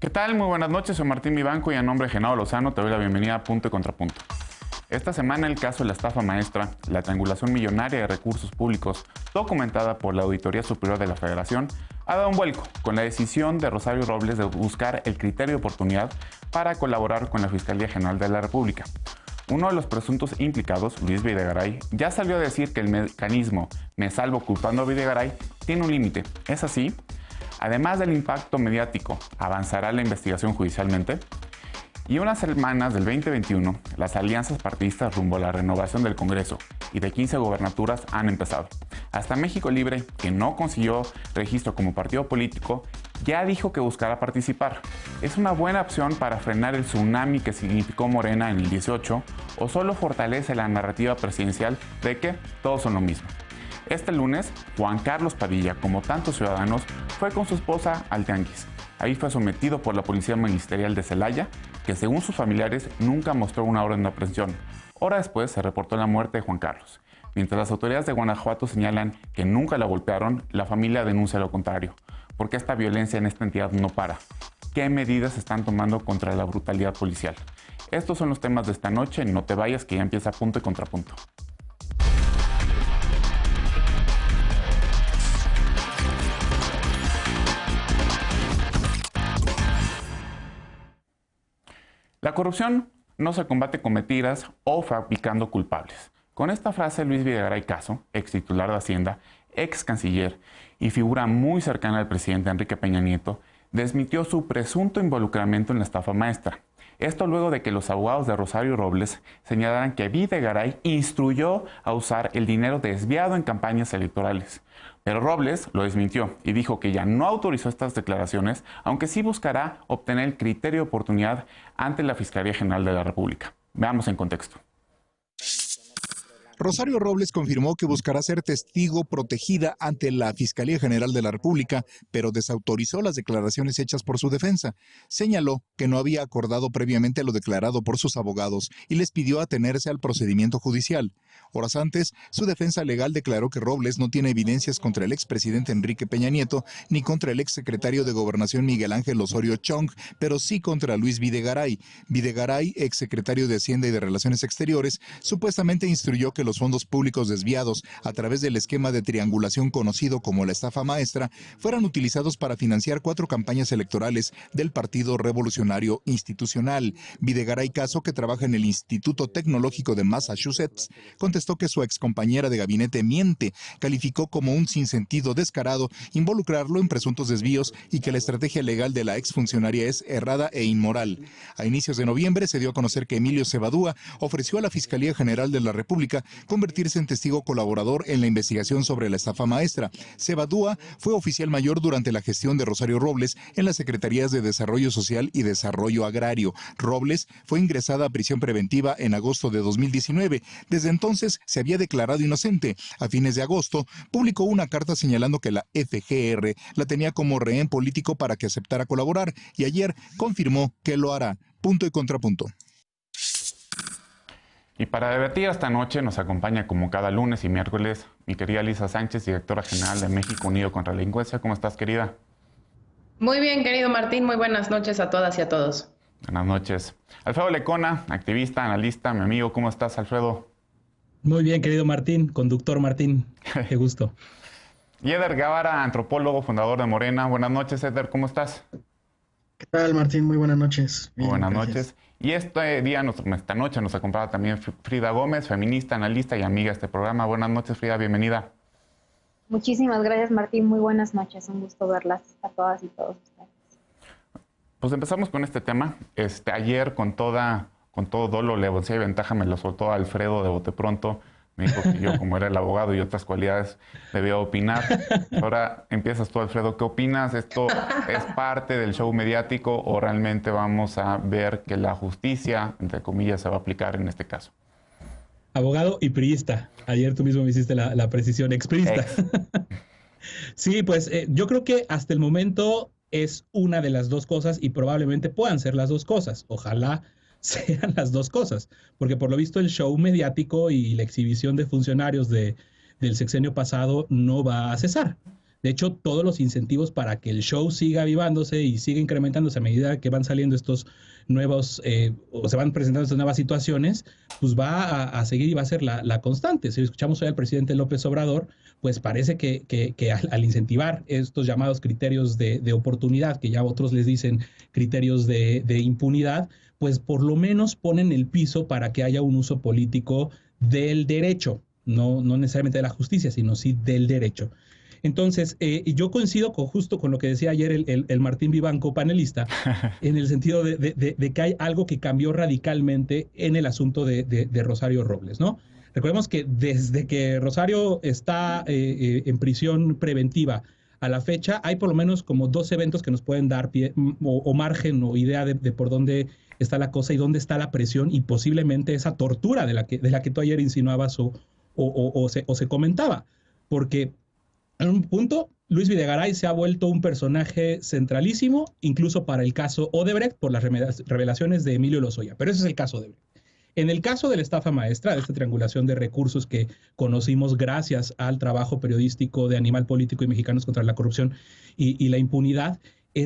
¿Qué tal? Muy buenas noches, soy Martín Vivanco y a nombre de Genaro Lozano te doy la bienvenida a Punto y Contrapunto. Esta semana el caso de la estafa maestra, la triangulación millonaria de recursos públicos documentada por la Auditoría Superior de la Federación, ha dado un vuelco con la decisión de Rosario Robles de buscar el criterio de oportunidad para colaborar con la Fiscalía General de la República. Uno de los presuntos implicados, Luis Videgaray, ya salió a decir que el mecanismo "me salvo culpando a Videgaray" tiene un límite. ¿Es así? Además del impacto mediático, ¿avanzará la investigación judicialmente? Y unas semanas del 2021, las alianzas partidistas rumbo a la renovación del Congreso y de 15 gobernaturas han empezado. Hasta México Libre, que no consiguió registro como partido político, ya dijo que buscará participar. ¿Es una buena opción para frenar el tsunami que significó Morena en el 18 o solo fortalece la narrativa presidencial de que todos son lo mismo? Este lunes, Juan Carlos Padilla, como tantos ciudadanos, fue con su esposa al Tianguis. Ahí fue sometido por la Policía Ministerial de Celaya, que según sus familiares nunca mostró una orden de aprehensión. Hora después se reportó la muerte de Juan Carlos. Mientras las autoridades de Guanajuato señalan que nunca la golpearon, la familia denuncia lo contrario, porque esta violencia en esta entidad no para. ¿Qué medidas se están tomando contra la brutalidad policial? Estos son los temas de esta noche, no te vayas que ya empieza Punto y Contrapunto. La corrupción no se combate con mentiras o fabricando culpables. Con esta frase, Luis Videgaray Caso, ex titular de Hacienda, ex canciller y figura muy cercana al presidente Enrique Peña Nieto, desmintió su presunto involucramiento en la estafa maestra. Esto luego de que los abogados de Rosario Robles señalaran que Videgaray instruyó a usar el dinero desviado en campañas electorales. Pero Robles lo desmintió y dijo que ya no autorizó estas declaraciones, aunque sí buscará obtener el criterio de oportunidad ante la Fiscalía General de la República. Veamos en contexto. Rosario Robles confirmó que buscará ser testigo protegida ante la Fiscalía General de la República, pero desautorizó las declaraciones hechas por su defensa. Señaló que no había acordado previamente lo declarado por sus abogados y les pidió atenerse al procedimiento judicial. Horas antes, su defensa legal declaró que Robles no tiene evidencias contra el expresidente Enrique Peña Nieto ni contra el exsecretario de Gobernación Miguel Ángel Osorio Chong, pero sí contra Luis Videgaray. Videgaray, exsecretario de Hacienda y de Relaciones Exteriores, supuestamente instruyó que los fondos públicos desviados a través del esquema de triangulación conocido como la estafa maestra fueran utilizados para financiar 4 campañas electorales del Partido Revolucionario Institucional. Videgaray Caso, que trabaja en el Instituto Tecnológico de Massachusetts, contestó que su excompañera de gabinete miente, calificó como un sinsentido descarado involucrarlo en presuntos desvíos y que la estrategia legal de la exfuncionaria es errada e inmoral. A inicios de noviembre se dio a conocer que Emilio Cebadúa ofreció a la Fiscalía General de la República convertirse en testigo colaborador en la investigación sobre la estafa maestra. Cebadúa fue oficial mayor durante la gestión de Rosario Robles en las Secretarías de Desarrollo Social y Desarrollo Agrario. Robles fue ingresada a prisión preventiva en agosto de 2019. Desde entonces se había declarado inocente. A fines de agosto publicó una carta señalando que la FGR la tenía como rehén político para que aceptara colaborar y ayer confirmó que lo hará. Punto y contrapunto. Y para debatir esta noche nos acompaña como cada lunes y miércoles mi querida Lisa Sánchez, directora general de México Unido contra la Delincuencia. ¿Cómo estás, querida? Muy bien, querido Martín. Muy buenas noches a todas y a todos. Buenas noches. Alfredo Lecona, activista, analista, mi amigo. ¿Cómo estás, Alfredo? Muy bien, querido Martín, conductor Martín. Qué gusto. Y Eder Guevara, antropólogo, fundador de Morena. Buenas noches, Eder. ¿Cómo estás? ¿Qué tal, Martín? Muy buenas noches. Bien, buenas noches. Y esta noche nos acompaña también Frida Gómez, feminista, analista y amiga de este programa. Buenas noches, Frida, bienvenida. Muchísimas gracias, Martín. Muy buenas noches. Un gusto verlas a todas y todos ustedes. Pues empezamos con este tema. Ayer con todo dolo, levoncía y ventaja me lo soltó Alfredo de bote pronto. Me dijo que yo, como era el abogado y otras cualidades, debía opinar. Ahora empiezas tú, Alfredo. ¿Qué opinas? ¿Esto es parte del show mediático o realmente vamos a ver que la justicia, entre comillas, se va a aplicar en este caso? Abogado y priista. Ayer tú mismo me hiciste la precisión, expriista. Sí, pues yo creo que hasta el momento es una de las dos cosas y probablemente puedan ser las dos cosas. Ojalá sean las dos cosas, porque por lo visto el show mediático y la exhibición de funcionarios del sexenio pasado no va a cesar. De hecho, todos los incentivos para que el show siga avivándose y siga incrementándose a medida que van saliendo estos nuevos, o se van presentando estas nuevas situaciones, pues va a seguir y va a ser la constante. Si escuchamos hoy al presidente López Obrador, pues parece que al incentivar estos llamados criterios de oportunidad, que ya otros les dicen criterios de impunidad, pues por lo menos ponen el piso para que haya un uso político del derecho, no necesariamente de la justicia, sino sí del derecho. Entonces, yo coincido justo con lo que decía ayer el Martín Vivanco, panelista, en el sentido de que hay algo que cambió radicalmente en el asunto de Rosario Robles, ¿no? Recordemos que desde que Rosario está en prisión preventiva a la fecha, hay por lo menos como 2 eventos que nos pueden dar pie o margen o idea de por dónde está la cosa y dónde está la presión y posiblemente esa tortura de la que tú ayer insinuabas o se comentaba. Porque en un punto, Luis Videgaray se ha vuelto un personaje centralísimo, incluso para el caso Odebrecht, por las revelaciones de Emilio Lozoya. Pero ese es el caso Odebrecht. En el caso de la estafa maestra, de esta triangulación de recursos que conocimos gracias al trabajo periodístico de Animal Político y Mexicanos contra la Corrupción y la Impunidad,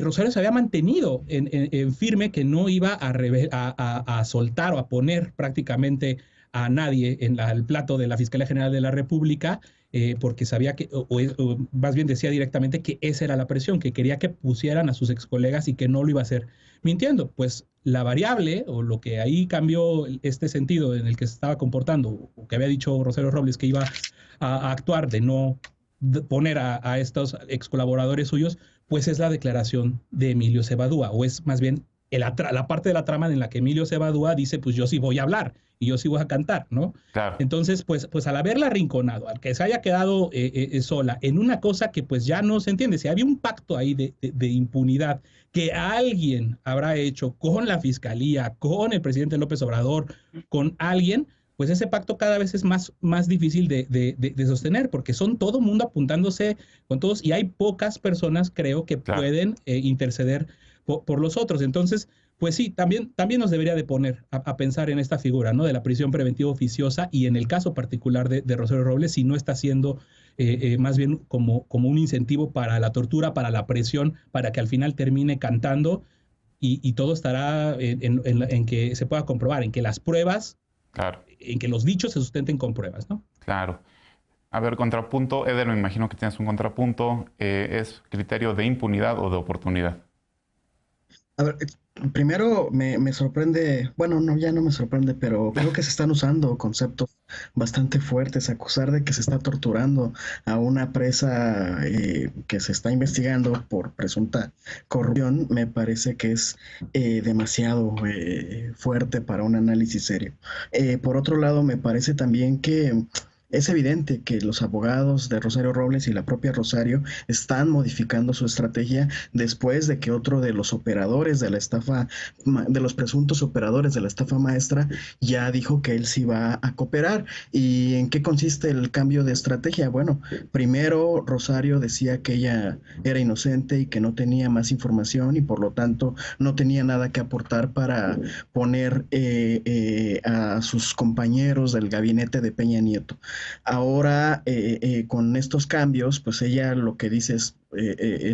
Rosario se había mantenido en firme que no iba a soltar o a poner prácticamente a nadie en el plato de la Fiscalía General de la República, porque sabía que, o más bien decía directamente que esa era la presión, que quería que pusieran a sus excolegas y que no lo iba a hacer mintiendo. Pues la variable, o lo que ahí cambió este sentido en el que se estaba comportando, o que había dicho Rosario Robles que iba a actuar de no poner a estos ex colaboradores suyos, pues es la declaración de Emilio Cebadúa, o es más bien la parte de la trama en la que Emilio Cebadúa dice, pues yo sí voy a hablar y yo sí voy a cantar, ¿no? Claro. Entonces, pues al haberla arrinconado, al que se haya quedado sola en una cosa que pues ya no se entiende, si había un pacto ahí de impunidad que alguien habrá hecho con la Fiscalía, con el presidente López Obrador, con alguien, pues ese pacto cada vez es más difícil de sostener, porque son todo mundo apuntándose con todos y hay pocas personas, creo, que pueden interceder por los otros. Entonces, pues sí, también nos debería de poner a pensar en esta figura, ¿no? De la prisión preventiva oficiosa y en el caso particular de Rosario Robles, si no está siendo más bien como un incentivo para la tortura, para la presión, para que al final termine cantando y todo estará en que se pueda comprobar, en que las pruebas, en que los dichos se sustenten con pruebas, ¿no? Claro. A ver, contrapunto, Eder, me imagino que tienes un contrapunto, ¿es criterio de impunidad o de oportunidad? A ver, primero me sorprende, bueno, no, ya no me sorprende, pero creo que se están usando conceptos bastante fuertes. Acusar de que se está torturando a una presa que se está investigando por presunta corrupción, me parece que es demasiado fuerte para un análisis serio. Por otro lado, me parece también que es evidente que los abogados de Rosario Robles y la propia Rosario están modificando su estrategia después de que otro de los operadores de la estafa, de los presuntos operadores de la estafa maestra, ya dijo que él sí va a cooperar. ¿Y en qué consiste el cambio de estrategia? Bueno, primero Rosario decía que ella era inocente y que no tenía más información y por lo tanto no tenía nada que aportar para poner a sus compañeros del gabinete de Peña Nieto. Ahora, con estos cambios, pues ella lo que dice es,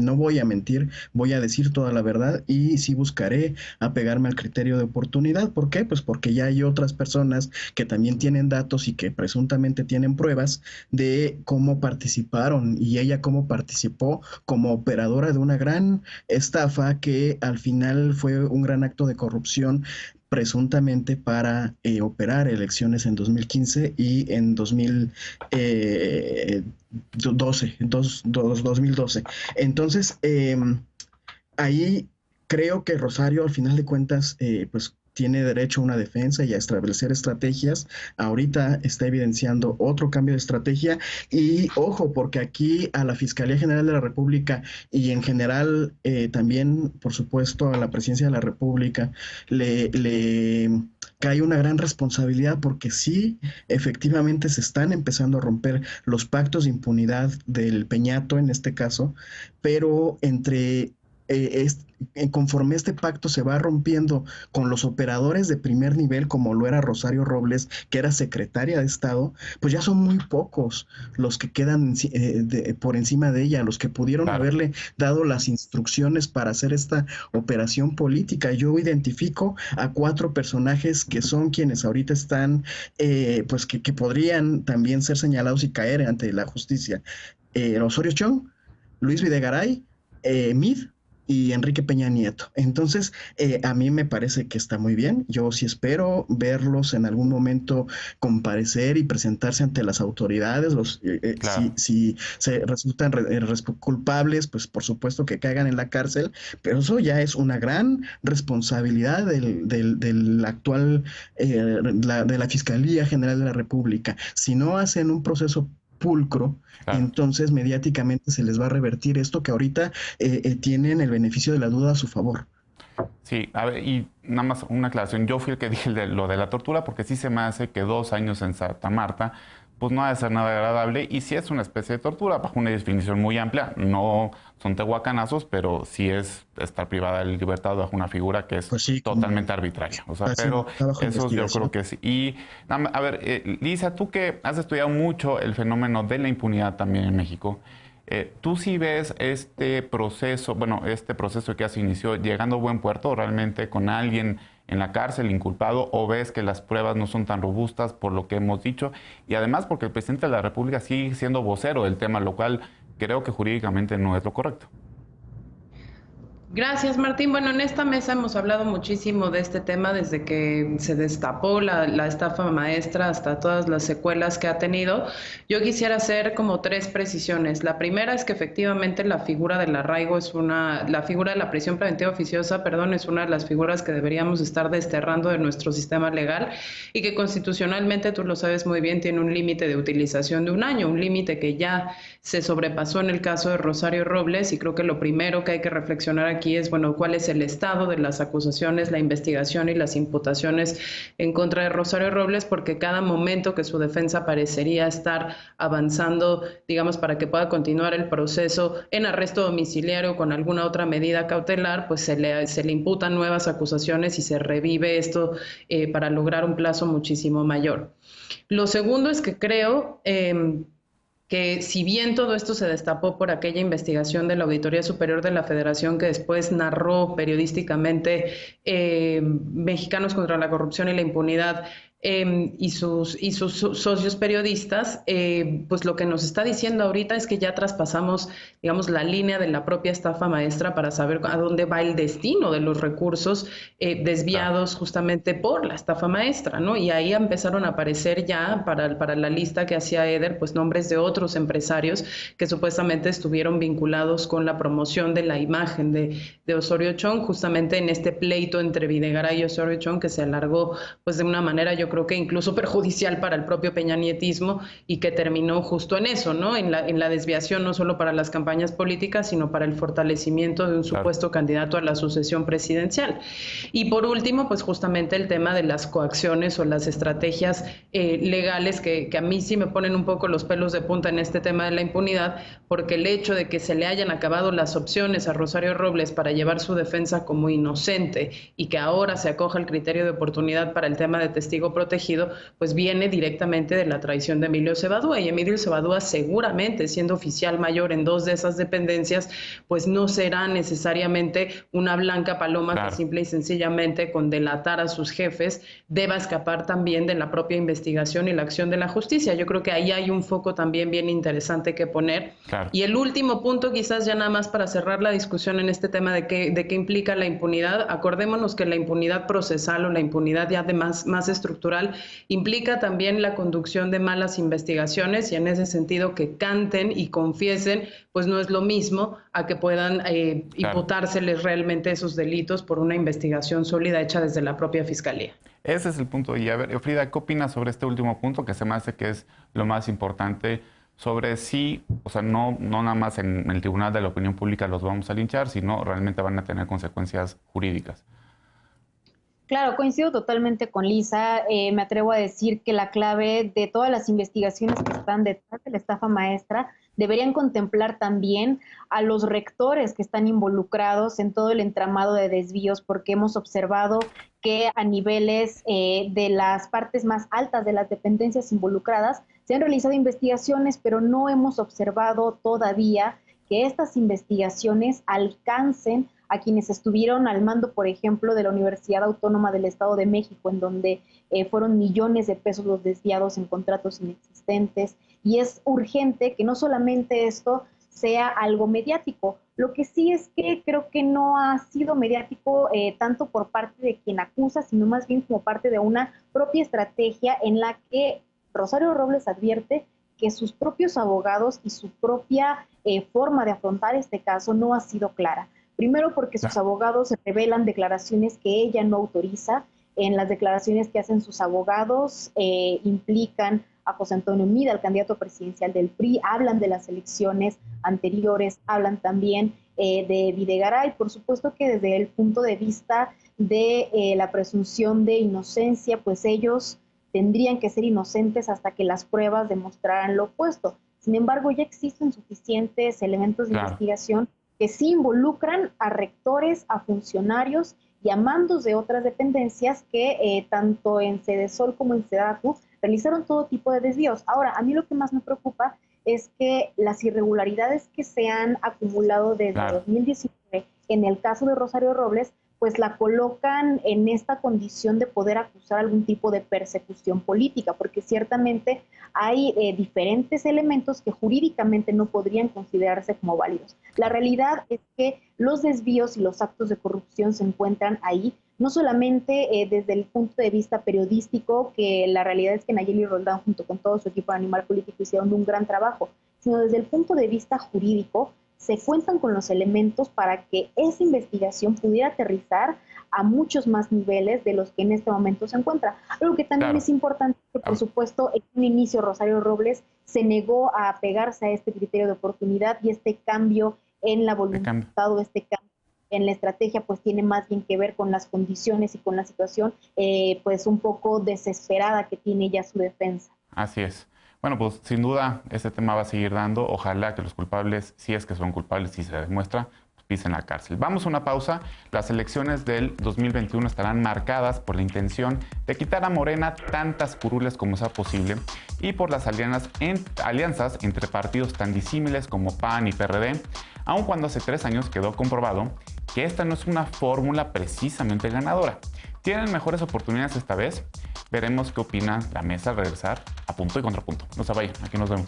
no voy a mentir, voy a decir toda la verdad y sí buscaré apegarme al criterio de oportunidad. ¿Por qué? Pues porque ya hay otras personas que también tienen datos y que presuntamente tienen pruebas de cómo participaron y ella cómo participó como operadora de una gran estafa que al final fue un gran acto de corrupción presuntamente para operar elecciones en 2015 y en 2012. Entonces, ahí creo que Rosario, al final de cuentas, pues tiene derecho a una defensa y a establecer estrategias. Ahorita está evidenciando otro cambio de estrategia y ojo, porque aquí a la Fiscalía General de la República y en general también, por supuesto, a la Presidencia de la República le cae una gran responsabilidad porque sí, efectivamente se están empezando a romper los pactos de impunidad del Peñato en este caso, pero entre conforme este pacto se va rompiendo con los operadores de primer nivel, como lo era Rosario Robles, que era secretaria de Estado, pues ya son muy pocos los que quedan por encima de ella, los que pudieron haberle dado las instrucciones para hacer esta operación política. Yo identifico a 4 personajes que son quienes ahorita están, pues que podrían también ser señalados y caer ante la justicia. Osorio Chong, Luis Videgaray, Mid y Enrique Peña Nieto. Entonces, a mí me parece que está muy bien. Yo sí espero verlos en algún momento comparecer y presentarse ante las autoridades. Si se resultan culpables, pues por supuesto que caigan en la cárcel, pero eso ya es una gran responsabilidad del actual, de la Fiscalía General de la República. Si no hacen un proceso pulcro, entonces mediáticamente se les va a revertir esto que ahorita tienen el beneficio de la duda a su favor. Sí, a ver, y nada más una aclaración. Yo fui el que dije lo de la tortura porque sí se me hace que 2 años en Santa Marta pues no ha de ser nada agradable y sí es una especie de tortura bajo una definición muy amplia. No son tehuacanazos, pero sí es estar privada de libertad bajo una figura que es totalmente arbitraria. O sea, pero eso yo creo que sí. Y a ver, Lisa, tú que has estudiado mucho el fenómeno de la impunidad también en México, ¿tú sí ves este proceso que se inició llegando a buen puerto realmente con alguien en la cárcel inculpado, o ves que las pruebas no son tan robustas por lo que hemos dicho? Y además porque el presidente de la República sigue siendo vocero del tema, lo cual creo que jurídicamente no es lo correcto. Gracias, Martín. Bueno, en esta mesa hemos hablado muchísimo de este tema desde que se destapó la estafa maestra hasta todas las secuelas que ha tenido. Yo quisiera hacer como 3 precisiones. La primera es que efectivamente la figura del arraigo la figura de la prisión preventiva oficiosa, es una de las figuras que deberíamos estar desterrando de nuestro sistema legal y que constitucionalmente, tú lo sabes muy bien, tiene un límite de utilización de 1 año, un límite que ya se sobrepasó en el caso de Rosario Robles, y creo que lo primero que hay que reflexionar aquí es, cuál es el estado de las acusaciones, la investigación y las imputaciones en contra de Rosario Robles, porque cada momento que su defensa parecería estar avanzando, digamos, para que pueda continuar el proceso en arresto domiciliario o con alguna otra medida cautelar, pues se le imputan nuevas acusaciones y se revive esto para lograr un plazo muchísimo mayor. Lo segundo es que creo que si bien todo esto se destapó por aquella investigación de la Auditoría Superior de la Federación que después narró periodísticamente Mexicanos contra la Corrupción y la Impunidad y sus socios periodistas, pues lo que nos está diciendo ahorita es que ya traspasamos, digamos, la línea de la propia estafa maestra para saber a dónde va el destino de los recursos desviados justamente por la estafa maestra, ¿no? Y ahí empezaron a aparecer ya para la lista que hacía Eder, pues nombres de otros empresarios que supuestamente estuvieron vinculados con la promoción de la imagen de Osorio Chong, justamente en este pleito entre Videgaray y Osorio Chong que se alargó pues de una manera, yo creo que incluso perjudicial para el propio peñanietismo, y que terminó justo en eso, ¿no? En la desviación no solo para las campañas políticas, sino para el fortalecimiento de un supuesto candidato a la sucesión presidencial. Y por último, pues justamente el tema de las coacciones o las estrategias legales que a mí sí me ponen un poco los pelos de punta en este tema de la impunidad, porque el hecho de que se le hayan acabado las opciones a Rosario Robles para llevar su defensa como inocente y que ahora se acoja el criterio de oportunidad para el tema de testigo protegido, pues viene directamente de la traición de Emilio Cebadúa, y Emilio Cebadúa seguramente, siendo oficial mayor en 2 de esas dependencias, pues no será necesariamente una blanca paloma que simple y sencillamente con delatar a sus jefes deba escapar también de la propia investigación y la acción de la justicia. Yo creo que ahí hay un foco también bien interesante que poner. Y el último punto, quizás ya nada más para cerrar la discusión en este tema de qué implica la impunidad, acordémonos que la impunidad procesal o la impunidad ya de más estructural implica también la conducción de malas investigaciones, y en ese sentido que canten y confiesen pues no es lo mismo a que puedan imputárseles realmente esos delitos por una investigación sólida hecha desde la propia Fiscalía. Ese es el punto. Y a ver, Frida, ¿qué opinas sobre este último punto que se me hace que es lo más importante? Sobre si, o sea, no nada más en el Tribunal de la Opinión Pública los vamos a linchar, sino realmente van a tener consecuencias jurídicas. Claro, coincido totalmente con Lisa. Me atrevo a decir que la clave de todas las investigaciones que están detrás de la estafa maestra deberían contemplar también a los rectores que están involucrados en todo el entramado de desvíos, porque hemos observado que a niveles de las partes más altas de las dependencias involucradas se han realizado investigaciones, pero no hemos observado todavía que estas investigaciones alcancen a quienes estuvieron al mando, por ejemplo, de la Universidad Autónoma del Estado de México, en donde fueron millones de pesos los desviados en contratos inexistentes, y es urgente que no solamente esto sea algo mediático. Lo que sí es que creo que no ha sido mediático tanto por parte de quien acusa, sino más bien como parte de una propia estrategia en la que Rosario Robles advierte que sus propios abogados y su propia forma de afrontar este caso no ha sido clara. Primero porque sus abogados revelan declaraciones que ella no autoriza. En las declaraciones que hacen sus abogados implican a José Antonio Meade, el candidato presidencial del PRI, hablan de las elecciones anteriores, hablan también de Videgaray. Por supuesto que desde el punto de vista de la presunción de inocencia, pues ellos tendrían que ser inocentes hasta que las pruebas demostraran lo opuesto. Sin embargo, ya existen suficientes elementos de investigación que sí involucran a rectores, a funcionarios y a mandos de otras dependencias que tanto en Sedesol como en Sedatu realizaron todo tipo de desvíos. Ahora, a mí lo que más me preocupa es que las irregularidades que se han acumulado desde 2019 en el caso de Rosario Robles, pues la colocan en esta condición de poder acusar algún tipo de persecución política, porque ciertamente hay diferentes elementos que jurídicamente no podrían considerarse como válidos. La realidad es que los desvíos y los actos de corrupción se encuentran ahí, no solamente desde el punto de vista periodístico, que la realidad es que Nayeli Roldán junto con todo su equipo de Animal Político hicieron un gran trabajo, sino desde el punto de vista jurídico, se cuentan con los elementos para que esa investigación pudiera aterrizar a muchos más niveles de los que en este momento se encuentra. Algo que también es importante, que por supuesto en un inicio Rosario Robles se negó a apegarse a este criterio de oportunidad, y este cambio en la voluntad o este cambio en la estrategia pues tiene más bien que ver con las condiciones y con la situación pues un poco desesperada que tiene ya su defensa. Así es. Bueno, pues sin duda este tema va a seguir dando. Ojalá que los culpables, si es que son culpables, si se demuestra, pues pisen la cárcel. Vamos a una pausa. Las elecciones del 2021 estarán marcadas por la intención de quitar a Morena tantas curules como sea posible y por las alianzas entre partidos tan disímiles como PAN y PRD, aun cuando hace 3 años quedó comprobado que esta no es una fórmula precisamente ganadora. ¿Tienen mejores oportunidades esta vez? Veremos qué opina la mesa al regresar a Punto y Contrapunto. No se vayan, aquí nos vemos.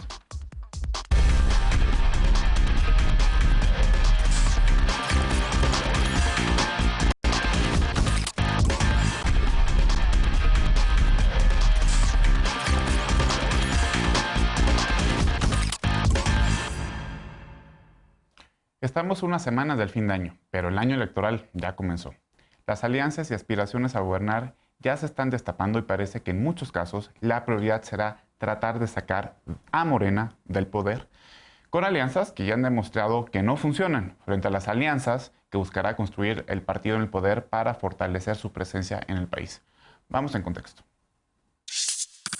Estamos unas semanas del fin de año, pero el año electoral ya comenzó. Las alianzas y aspiraciones a gobernar ya se están destapando y parece que en muchos casos la prioridad será tratar de sacar a Morena del poder, con alianzas que ya han demostrado que no funcionan, frente a las alianzas que buscará construir el partido en el poder para fortalecer su presencia en el país. Vamos en contexto.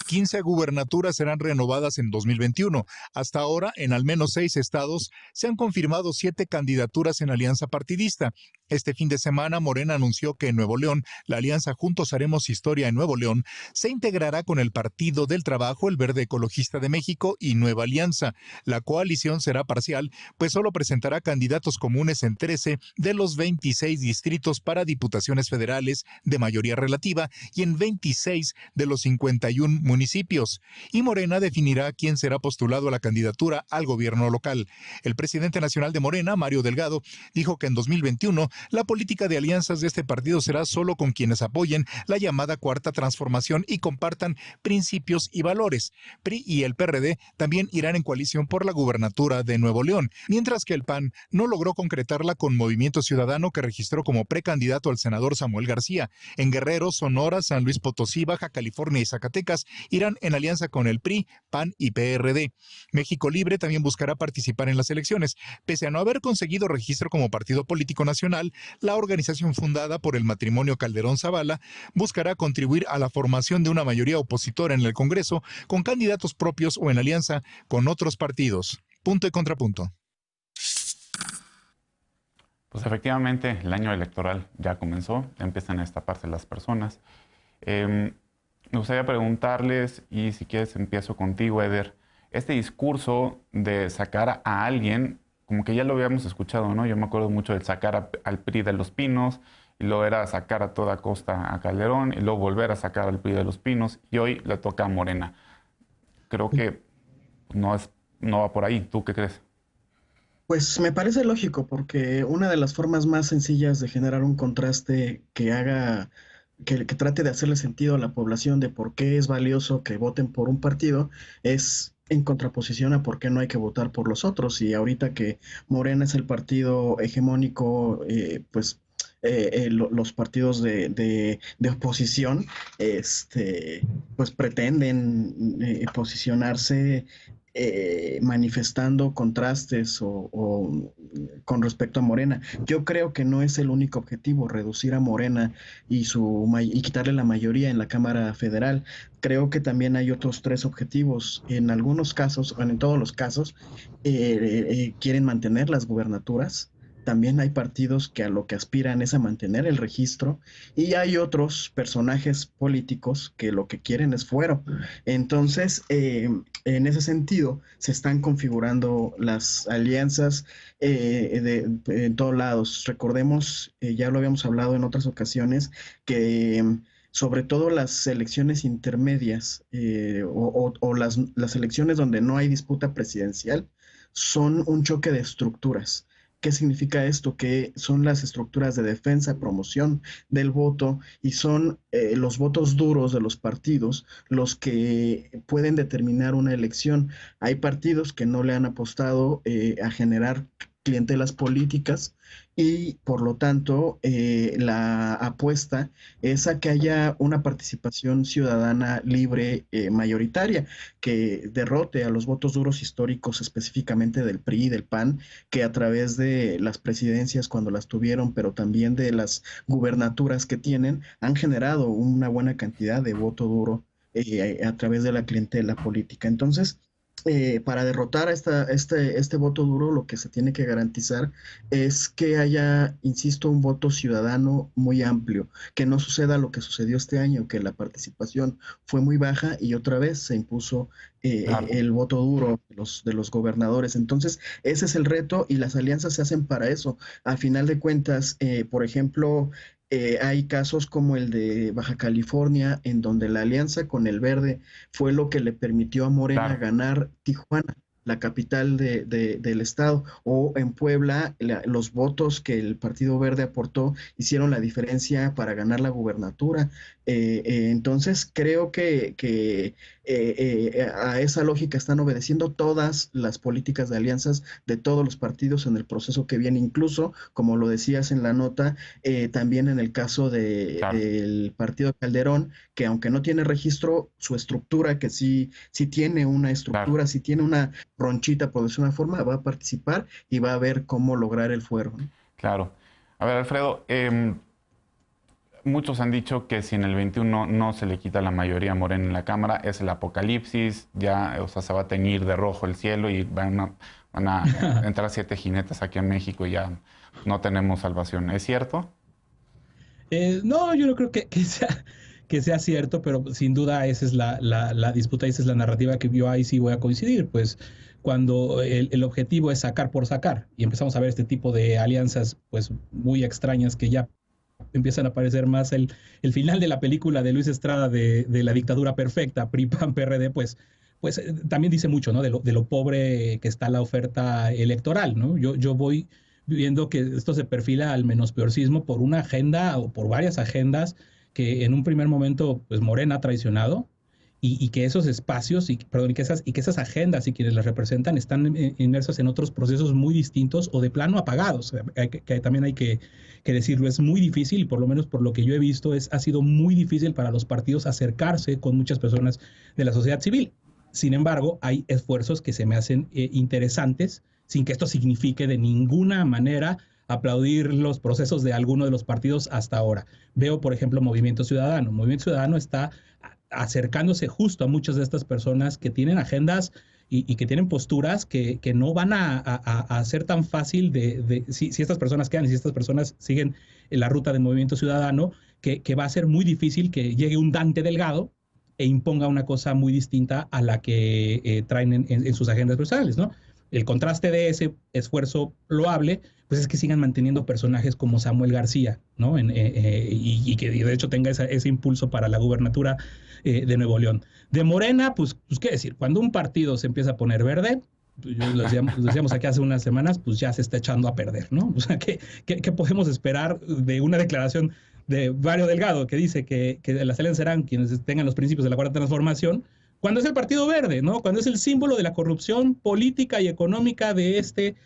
15 gubernaturas serán renovadas en 2021. Hasta ahora, en al menos 6 estados, se han confirmado 7 candidaturas en alianza partidista. Este fin de semana, Morena anunció que en Nuevo León, la alianza Juntos Haremos Historia en Nuevo León, se integrará con el Partido del Trabajo, el Verde Ecologista de México y Nueva Alianza. La coalición será parcial, pues solo presentará candidatos comunes en 13 de los 26 distritos para diputaciones federales de mayoría relativa y en 26 de los 51 municipios. Y Morena definirá quién será postulado a la candidatura al gobierno local. El presidente nacional de Morena, Mario Delgado, dijo que en 2021 la política de alianzas de este partido será solo con quienes apoyen la llamada Cuarta Transformación y compartan principios y valores. PRI y el PRD también irán en coalición por la gubernatura de Nuevo León, mientras que el PAN no logró concretarla con Movimiento Ciudadano, que registró como precandidato al senador Samuel García. En Guerrero, Sonora, San Luis Potosí, Baja California y Zacatecas irán en alianza con el PRI, PAN y PRD. México Libre también buscará participar en las elecciones. Pese a no haber conseguido registro como partido político nacional, la organización fundada por el matrimonio Calderón Zavala buscará contribuir a la formación de una mayoría opositora en el Congreso con candidatos propios o en alianza con otros partidos. Punto y contrapunto. Pues efectivamente, el año electoral ya comenzó, ya empiezan a destaparse las personas. Me gustaría preguntarles, y si quieres empiezo contigo, Eder, este discurso de sacar a alguien, como que ya lo habíamos escuchado, ¿no? Yo me acuerdo mucho de sacar al PRI de Los Pinos, y luego era sacar a toda costa a Calderón, y luego volver a sacar al PRI de Los Pinos, y hoy le toca a Morena. Creo que no va por ahí. ¿Tú qué crees? Pues me parece lógico, porque una de las formas más sencillas de generar un contraste que haga, que trate de hacerle sentido a la población de por qué es valioso que voten por un partido, es en contraposición a por qué no hay que votar por los otros. Y ahorita que Morena es el partido hegemónico, los partidos de oposición, pues pretenden posicionarse manifestando contrastes o con respecto a Morena. Yo creo que no es el único objetivo reducir a Morena y quitarle la mayoría en la Cámara Federal. Creo que también hay otros tres objetivos. En algunos casos, o en todos los casos, quieren mantener las gubernaturas. También hay partidos que a lo que aspiran es a mantener el registro, y hay otros personajes políticos que lo que quieren es fuero. Entonces, en ese sentido, se están configurando las alianzas en todos lados. Recordemos, ya lo habíamos hablado en otras ocasiones, que sobre todo las elecciones intermedias o las elecciones donde no hay disputa presidencial son un choque de estructuras. ¿Qué significa esto? Que son las estructuras de defensa, promoción del voto, y son los votos duros de los partidos los que pueden determinar una elección. Hay partidos que no le han apostado a generar clientelas políticas, y por lo tanto la apuesta es a que haya una participación ciudadana libre, mayoritaria, que derrote a los votos duros históricos, específicamente del PRI y del PAN, que a través de las presidencias cuando las tuvieron, pero también de las gubernaturas que tienen, han generado una buena cantidad de voto duro a través de la clientela política. Entonces, para derrotar a este voto duro, lo que se tiene que garantizar es que haya, insisto, un voto ciudadano muy amplio, que no suceda lo que sucedió este año, que la participación fue muy baja y otra vez se impuso el voto duro de los gobernadores. Entonces, ese es el reto, y las alianzas se hacen para eso. A final de cuentas, por ejemplo, hay casos como el de Baja California, en donde la alianza con el Verde fue lo que le permitió a Morena ganar Tijuana, la capital del estado, o en Puebla, los votos que el Partido Verde aportó hicieron la diferencia para ganar la gubernatura. Entonces, creo que a esa lógica están obedeciendo todas las políticas de alianzas de todos los partidos en el proceso que viene, incluso, como lo decías en la nota, también en el caso del partido Calderón, que aunque no tiene registro, su estructura, que sí tiene una estructura, sí tiene una ronchita, por decir una forma, va a participar y va a ver cómo lograr el fuero, ¿no? Claro. A ver, Alfredo, muchos han dicho que si en el 21 no se le quita la mayoría a Morena en la Cámara, es el apocalipsis, ya, o sea, se va a teñir de rojo el cielo y van a entrar 7 jinetes aquí en México y ya no tenemos salvación. ¿Es cierto? No, yo no creo que sea cierto, pero sin duda esa es la disputa, esa es la narrativa que yo ahí sí voy a coincidir. Pues cuando el objetivo es sacar por sacar y empezamos a ver este tipo de alianzas pues muy extrañas que ya empiezan a parecer más el final de la película de Luis Estrada de la dictadura perfecta, PRI, PAN, PRD, pues también dice mucho, ¿no? De lo pobre que está la oferta electoral, ¿no? Yo voy viendo que esto se perfila al menospeorcismo por una agenda o por varias agendas que en un primer momento pues Morena ha traicionado, y que esos espacios, que esas agendas y quienes las representan están inmersos en otros procesos muy distintos o de plano apagados. Que también hay que decirlo, es muy difícil, por lo menos por lo que yo he visto, ha sido muy difícil para los partidos acercarse con muchas personas de la sociedad civil. Sin embargo, hay esfuerzos que se me hacen interesantes, sin que esto signifique de ninguna manera aplaudir los procesos de alguno de los partidos hasta ahora. Veo, por ejemplo, Movimiento Ciudadano. Movimiento Ciudadano está acercándose justo a muchas de estas personas que tienen agendas y que tienen posturas que no van a ser tan fácil si estas personas quedan y si estas personas siguen en la ruta del Movimiento Ciudadano, que va a ser muy difícil que llegue un Dante Delgado e imponga una cosa muy distinta a la que traen en sus agendas personales, ¿no? El contraste de ese esfuerzo loable, pues es que sigan manteniendo personajes como Samuel García, ¿no? Y que de hecho tenga ese impulso para la gubernatura de Nuevo León. De Morena, pues qué decir, cuando un partido se empieza a poner verde, lo decíamos aquí hace unas semanas, pues ya se está echando a perder, ¿no? O sea, ¿qué podemos esperar de una declaración de Mario Delgado que dice que las alianzas serán quienes tengan los principios de la Cuarta Transformación, cuando es el Partido Verde, ¿no? Cuando es el símbolo de la corrupción política y económica de este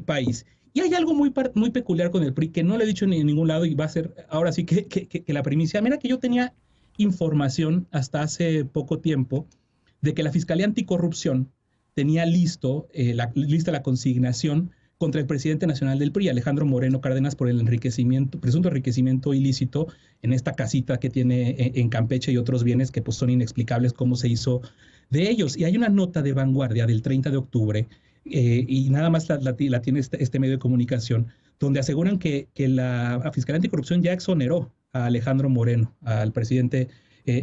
país? Y hay algo muy peculiar con el PRI que no le he dicho en ningún lado y va a ser ahora sí que la primicia. Mira que yo tenía información hasta hace poco tiempo de que la Fiscalía Anticorrupción tenía lista la consignación contra el presidente nacional del PRI, Alejandro Moreno Cárdenas, por el presunto enriquecimiento ilícito en esta casita que tiene en Campeche y otros bienes que pues son inexplicables cómo se hizo de ellos. Y hay una nota de Vanguardia del 30 de octubre, y nada más la tiene este medio de comunicación, donde aseguran que la Fiscalía Anticorrupción ya exoneró a Alejandro Moreno, al presidente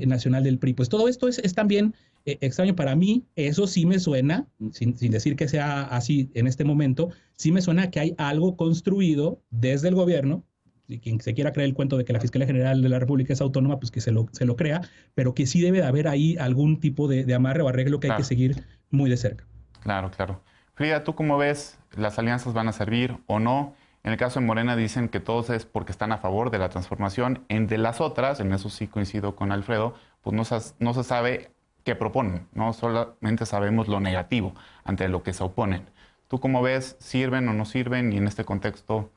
nacional del PRI. Pues todo esto es también extraño para mí. Eso sí me suena, sin decir que sea así en este momento, sí me suena que hay algo construido desde el gobierno, y quien se quiera creer el cuento de que la Fiscalía General de la República es autónoma, pues que se lo crea, pero que sí debe de haber ahí algún tipo de amarre o arreglo que hay que seguir muy de cerca. Claro, claro. Frida, ¿tú cómo ves? ¿Las alianzas van a servir o no? En el caso de Morena dicen que todos es porque están a favor de la transformación. De las otras, en eso sí coincido con Alfredo, pues no se sabe qué proponen, no solamente sabemos lo negativo ante lo que se oponen. ¿Tú cómo ves? ¿Sirven o no sirven? Y en este contexto,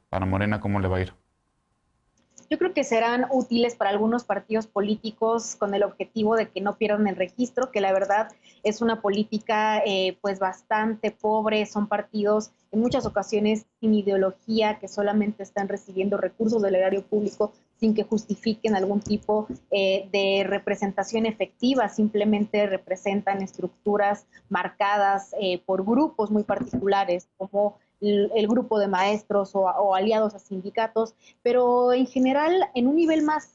para Morena, ¿cómo le va a ir? Yo creo que serán útiles para algunos partidos políticos con el objetivo de que no pierdan el registro, que la verdad es una política pues bastante pobre. Son partidos en muchas ocasiones sin ideología, que solamente están recibiendo recursos del erario público sin que justifiquen algún tipo de representación efectiva. Simplemente representan estructuras marcadas por grupos muy particulares, como el grupo de maestros o aliados a sindicatos, pero en general, en un nivel más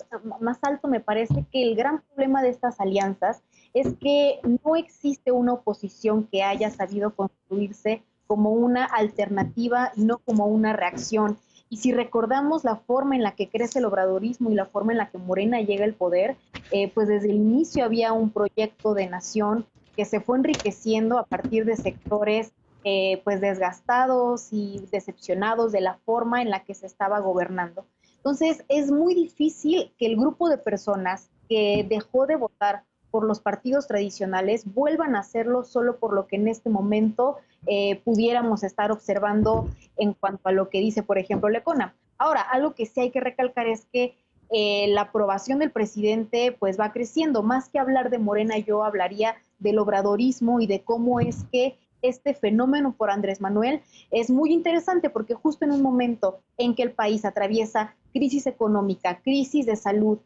alto, me parece que el gran problema de estas alianzas es que no existe una oposición que haya sabido construirse como una alternativa y no como una reacción. Y si recordamos la forma en la que crece el obradorismo y la forma en la que Morena llega al poder, pues desde el inicio había un proyecto de nación que se fue enriqueciendo a partir de sectores pues desgastados y decepcionados de la forma en la que se estaba gobernando. Entonces es muy difícil que el grupo de personas que dejó de votar por los partidos tradicionales vuelvan a hacerlo solo por lo que en este momento pudiéramos estar observando en cuanto a lo que dice, por ejemplo, Lecona. Ahora, algo que sí hay que recalcar es que la aprobación del presidente pues va creciendo. Más que hablar de Morena, yo hablaría del obradorismo y de cómo es que este fenómeno por Andrés Manuel es muy interesante, porque justo en un momento en que el país atraviesa crisis económica, crisis de salud,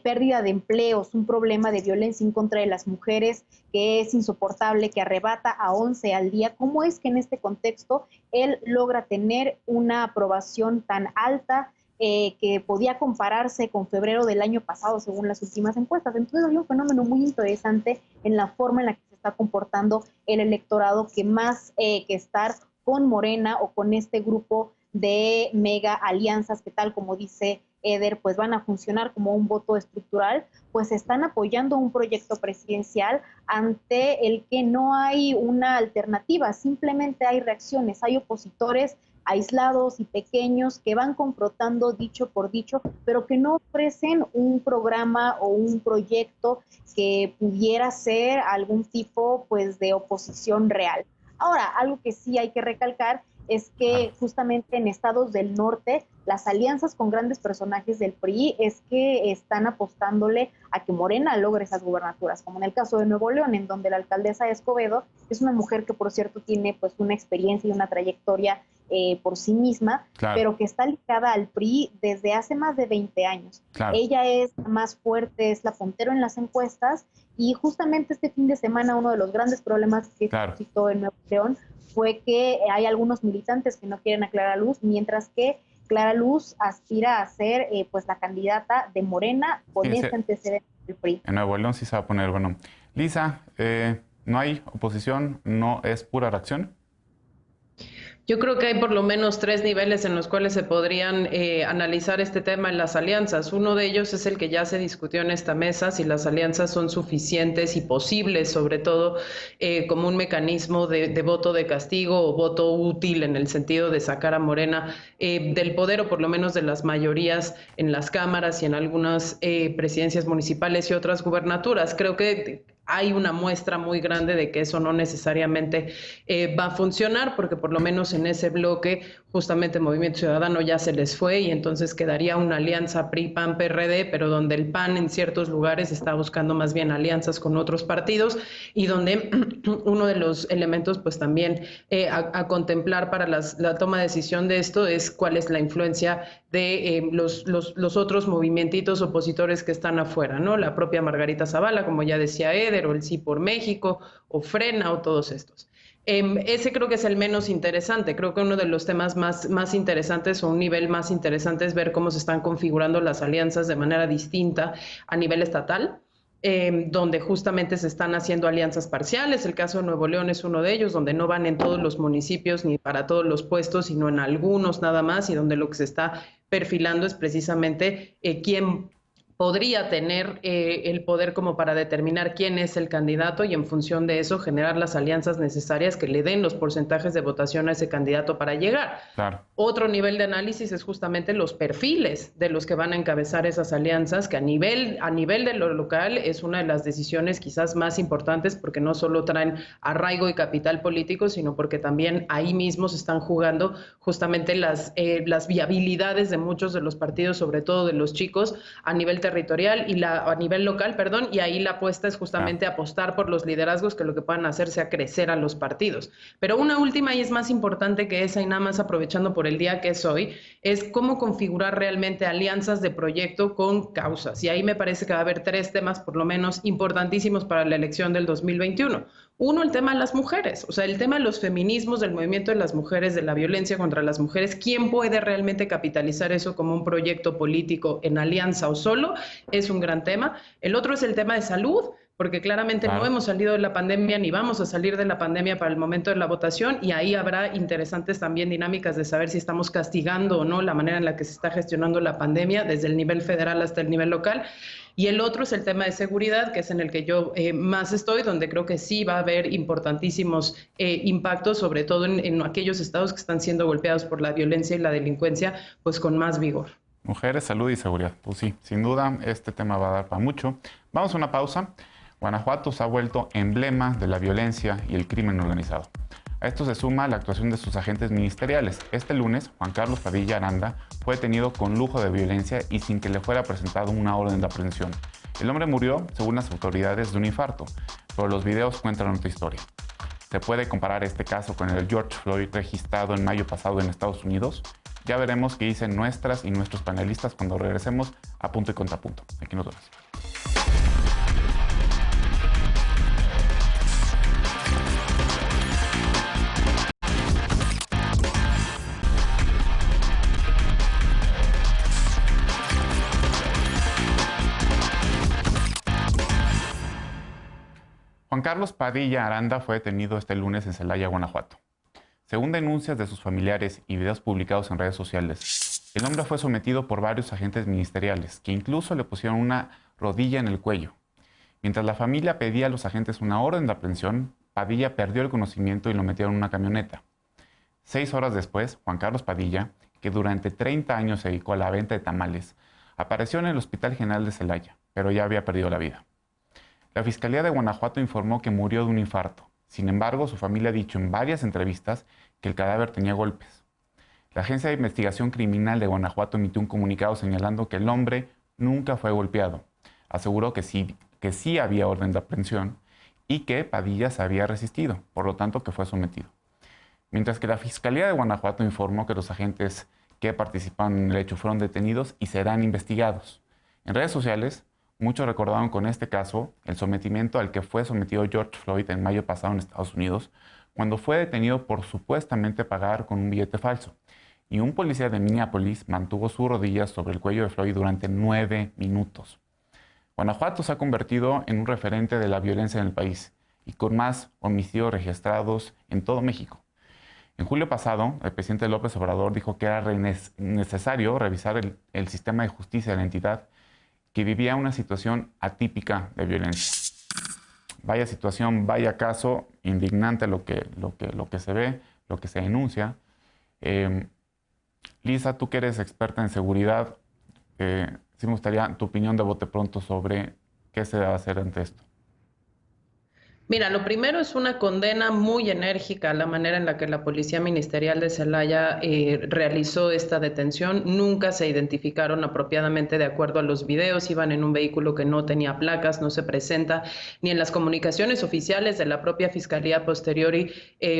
pérdida de empleos, un problema de violencia en contra de las mujeres que es insoportable, que arrebata a 11 al día, ¿cómo es que en este contexto él logra tener una aprobación tan alta que podía compararse con febrero del año pasado según las últimas encuestas? Entonces hay un fenómeno muy interesante en la forma en la que se está comportando el electorado, que más que estar con Morena o con este grupo de mega alianzas que, tal como dice Eder, pues van a funcionar como un voto estructural, pues están apoyando un proyecto presidencial ante el que no hay una alternativa, simplemente hay reacciones, hay opositores aislados y pequeños que van confrontando dicho por dicho, pero que no ofrecen un programa o un proyecto que pudiera ser algún tipo pues de oposición real. Ahora, algo que sí hay que recalcar es que justamente en estados del norte, las alianzas con grandes personajes del PRI es que están apostándole a que Morena logre esas gubernaturas, como en el caso de Nuevo León, en donde la alcaldesa Escobedo es una mujer que, por cierto, tiene pues una experiencia y una trayectoria por sí misma, claro, pero que está ligada al PRI desde hace más de 20 años. claro. Ella es la más fuerte, es la puntera en las encuestas, y justamente este fin de semana uno de los grandes problemas que Claro. suscitó en Nuevo León fue que hay algunos militantes que no quieren a Clara Luz, mientras que Clara Luz aspira a ser pues la candidata de Morena con Sí, este antecedente del PRI. En Nuevo León sí se va a poner bueno. Lisa, no hay oposición, no es pura reacción. Yo creo que hay por lo menos 3 niveles en los cuales se podrían analizar este tema en las alianzas. Uno de ellos es el que ya se discutió en esta mesa, si las alianzas son suficientes y posibles, sobre todo como un mecanismo de voto de castigo o voto útil en el sentido de sacar a Morena del poder, o por lo menos de las mayorías en las cámaras y en algunas presidencias municipales y otras gubernaturas. Creo que hay una muestra muy grande de que eso no necesariamente va a funcionar, porque por lo menos en ese bloque justamente Movimiento Ciudadano ya se les fue, y entonces quedaría una alianza PRI-PAN-PRD, pero donde el PAN en ciertos lugares está buscando más bien alianzas con otros partidos, y donde uno de los elementos pues también a contemplar para la toma de decisión de esto es cuál es la influencia de los otros movimentitos opositores que están afuera, ¿no? La propia Margarita Zavala, como ya decía Eder, o el Sí por México, o Frena, o todos estos. Ese creo que es el menos interesante. Creo que uno de los temas más interesantes, o un nivel más interesante, es ver cómo se están configurando las alianzas de manera distinta a nivel estatal, donde justamente se están haciendo alianzas parciales. El caso de Nuevo León es uno de ellos, donde no van en todos los municipios ni para todos los puestos, sino en algunos nada más, y donde lo que se está perfilando es precisamente quién podría tener el poder como para determinar quién es el candidato, y en función de eso generar las alianzas necesarias que le den los porcentajes de votación a ese candidato para llegar. Claro. Otro nivel de análisis es justamente los perfiles de los que van a encabezar esas alianzas, que a nivel de lo local es una de las decisiones quizás más importantes, porque no solo traen arraigo y capital político, sino porque también ahí mismo se están jugando justamente las viabilidades de muchos de los partidos, sobre todo de los chicos, a nivel territorial y a nivel local, y ahí la apuesta es justamente apostar por los liderazgos que lo que puedan hacer sea crecer a los partidos. Pero una última, y es más importante que esa, y nada más aprovechando por el día que es hoy, es cómo configurar realmente alianzas de proyecto con causas. Y ahí me parece que va a haber 3 temas por lo menos importantísimos para la elección del 2021. Uno, el tema de las mujeres, o sea, el tema de los feminismos, del movimiento de las mujeres, de la violencia contra las mujeres. ¿Quién puede realmente capitalizar eso como un proyecto político en alianza o solo? Es un gran tema. El otro es el tema de salud, porque claramente no hemos salido de la pandemia ni vamos a salir de la pandemia para el momento de la votación, y ahí habrá interesantes también dinámicas de saber si estamos castigando o no la manera en la que se está gestionando la pandemia desde el nivel federal hasta el nivel local. Y el otro es el tema de seguridad, que es en el que yo más estoy, donde creo que sí va a haber importantísimos impactos, sobre todo en aquellos estados que están siendo golpeados por la violencia y la delincuencia, pues con más vigor. Mujeres, salud y seguridad. Pues sí, sin duda este tema va a dar para mucho. Vamos a una pausa. Guanajuato se ha vuelto emblema de la violencia y el crimen organizado. A esto se suma la actuación de sus agentes ministeriales. Este lunes, Juan Carlos Padilla Aranda fue detenido con lujo de violencia y sin que le fuera presentado una orden de aprehensión. El hombre murió, según las autoridades, de un infarto, pero los videos cuentan otra historia. ¿Se puede comparar este caso con el George Floyd registrado en mayo pasado en Estados Unidos? Ya veremos qué dicen nuestras y nuestros panelistas cuando regresemos a Punto y Contrapunto. Aquí nos vemos. Juan Carlos Padilla Aranda fue detenido este lunes en Celaya, Guanajuato. Según denuncias de sus familiares y videos publicados en redes sociales, el hombre fue sometido por varios agentes ministeriales, que incluso le pusieron una rodilla en el cuello. Mientras la familia pedía a los agentes una orden de aprehensión, Padilla perdió el conocimiento y lo metieron en una camioneta. 6 horas después, Juan Carlos Padilla, que durante 30 años se dedicó a la venta de tamales, apareció en el Hospital General de Celaya, pero ya había perdido la vida. La Fiscalía de Guanajuato informó que murió de un infarto. Sin embargo, su familia ha dicho en varias entrevistas que el cadáver tenía golpes. La Agencia de Investigación Criminal de Guanajuato emitió un comunicado señalando que el hombre nunca fue golpeado. Aseguró que sí había orden de aprehensión y que Padilla se había resistido, por lo tanto que fue sometido. mientras que la Fiscalía de Guanajuato informó que los agentes que participaron en el hecho fueron detenidos y serán investigados. En redes sociales, muchos recordaron con este caso el sometimiento al que fue sometido George Floyd en mayo pasado en Estados Unidos, cuando fue detenido por supuestamente pagar con un billete falso. Y un policía de Minneapolis mantuvo sus rodillas sobre el cuello de Floyd durante 9 minutos. Guanajuato se ha convertido en un referente de la violencia en el país y con más homicidios registrados en todo México. En julio pasado, el presidente López Obrador dijo que era necesario revisar el sistema de justicia de la entidad, que vivía una situación atípica de violencia. Vaya situación, vaya caso, indignante lo que se ve, lo que se denuncia. Lisa, tú que eres experta en seguridad, sí me gustaría tu opinión de bote pronto sobre qué se debe hacer ante esto. Mira, lo primero es una condena muy enérgica a la manera en la que la Policía Ministerial de Celaya realizó esta detención. Nunca se identificaron apropiadamente de acuerdo a los videos, iban en un vehículo que no tenía placas, no se presenta ni en las comunicaciones oficiales de la propia Fiscalía posteriori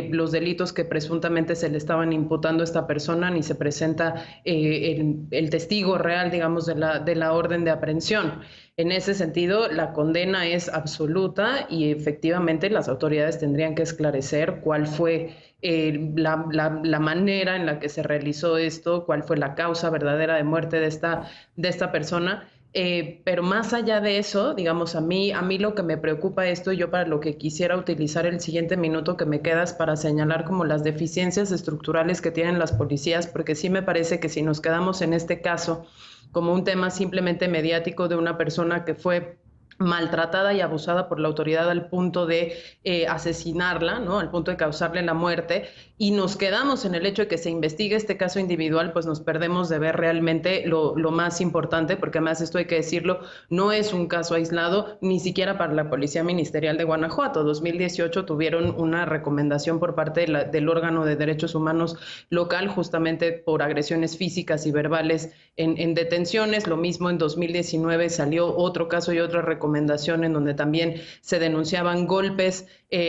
los delitos que presuntamente se le estaban imputando a esta persona, ni se presenta el testigo real, digamos, de la orden de aprehensión. En ese sentido, la condena es absoluta y efectivamente las autoridades tendrían que esclarecer cuál fue la manera en la que se realizó esto, cuál fue la causa verdadera de muerte de esta persona. Pero más allá de eso, digamos, a mí lo que me preocupa esto, y yo para lo que quisiera utilizar el siguiente minuto que me queda es para señalar como las deficiencias estructurales que tienen las policías, porque sí me parece que si nos quedamos en este caso como un tema simplemente mediático de una persona que fue maltratada y abusada por la autoridad al punto de asesinarla, ¿no? Al punto de causarle la muerte, y nos quedamos en el hecho de que se investigue este caso individual, pues nos perdemos de ver realmente lo más importante, porque además esto hay que decirlo, no es un caso aislado, ni siquiera para la Policía Ministerial de Guanajuato. 2018 tuvieron una recomendación por parte del órgano de derechos humanos local, justamente por agresiones físicas y verbales en detenciones. Lo mismo en 2019 salió otro caso y otra recomendación en donde también se denunciaban golpes